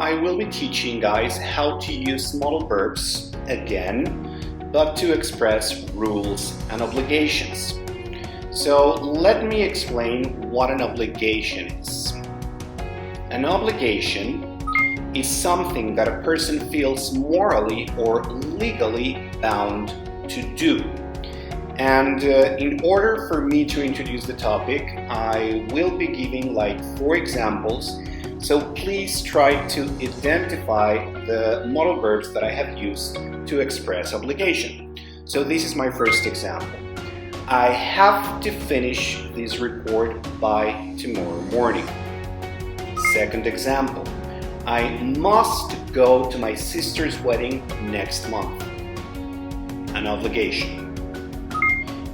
I will be teaching guys how to use modal verbs again, but to express rules and obligations. So let me explain what an obligation is. An obligation is something that a person feels morally or legally bound to do. And in order for me to introduce the topic, I will be giving like 4 examples. So please try to identify the modal verbs that I have used to express obligation. So this is my first example. I have to finish this report by tomorrow morning. Second example. I must go to my sister's wedding next month. An obligation.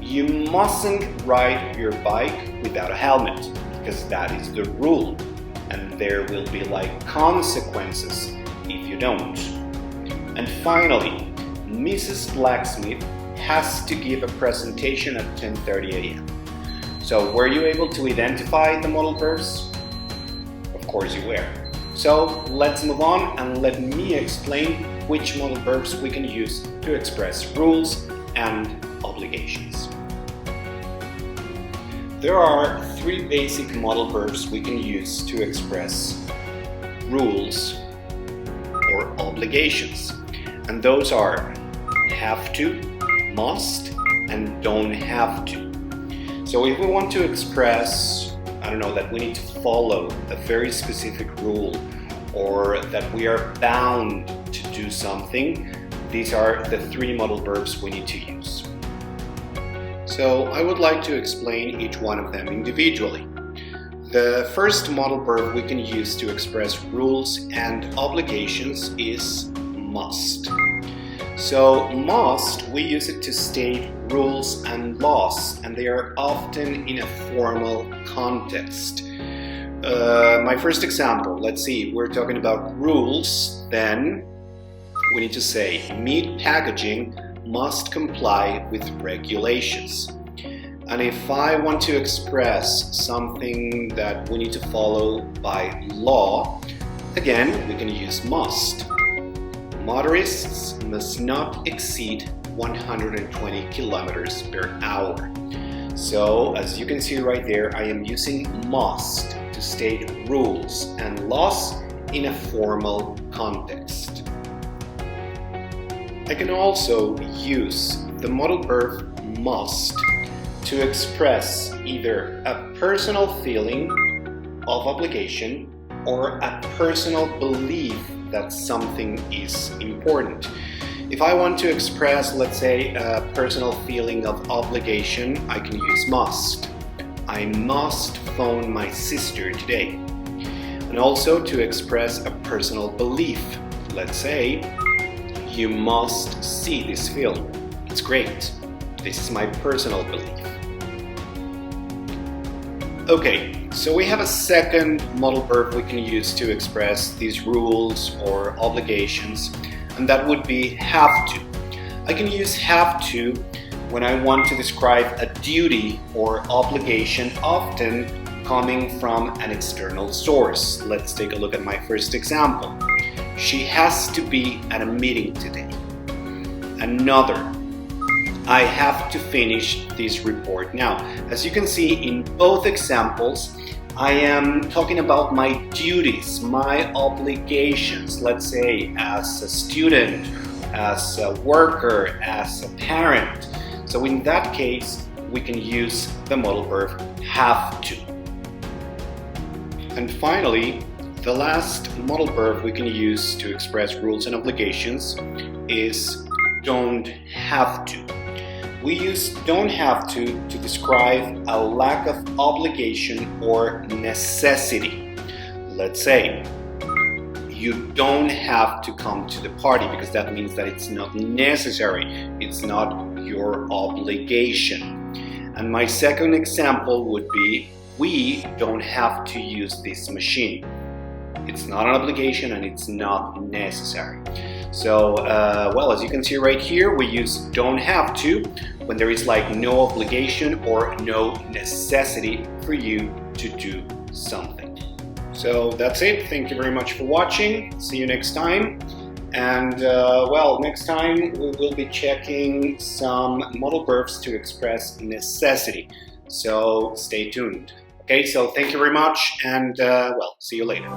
You mustn't ride your bike without a helmet, because that is the rule, and there will be like consequences if you don't. And finally, Mrs. Blacksmith has to give a presentation at 10:30 a.m. So were you able to identify the modal verbs? Of course you were. So let's move on and let me explain which modal verbs we can use to express rules and obligations. There are 3 basic modal verbs we can use to express rules or obligations, and those are have to, must, and don't have to. So if we want to express that we need to follow a very specific rule or that we are bound to do something, these are the 3 modal verbs we need to use. So I would like to explain each one of them individually. The first modal verb we can use to express rules and obligations is must. So must, we use it to state rules and laws, and they are often in a formal context. My first example, let's see, we're talking about rules, then we need to say meat packaging must comply with regulations. And if I want to express something that we need to follow by law, again, we can use must. Motorists must not exceed 120 kilometers per hour. So, as you can see right there, I am using must to state rules and laws in a formal context. I can also use the modal verb must to express either a personal feeling of obligation or a personal belief that something is important. If I want to express, let's say, a personal feeling of obligation, I can use must. I must phone my sister today. And also to express a personal belief. Let's say, you must see this film. It's great. This is my personal belief. Okay, so we have a second modal verb we can use to express these rules or obligations, and that would be have to. I can use have to when I want to describe a duty or obligation, often coming from an external source. Let's take a look at my first example. She has to be at a meeting today. Another, I have to finish this report now. As you can see in both examples, I am talking about my duties, my obligations, let's say as a student, as a worker, as a parent. So in that case, we can use the modal verb have to. And finally, the last modal verb we can use to express rules and obligations is don't have to. We use don't have to describe a lack of obligation or necessity. Let's say, you don't have to come to the party because that means that it's not necessary, it's not your obligation. And my second example would be, we don't have to use this machine. It's not an obligation and it's not necessary. So, well, as you can see right here, we use don't have to when there is like no obligation or no necessity for you to do something. So that's it. Thank you very much for watching. See you next time. And well, next time we will be checking some modal verbs to express necessity. So stay tuned. Okay, so thank you very much, and well, see you later.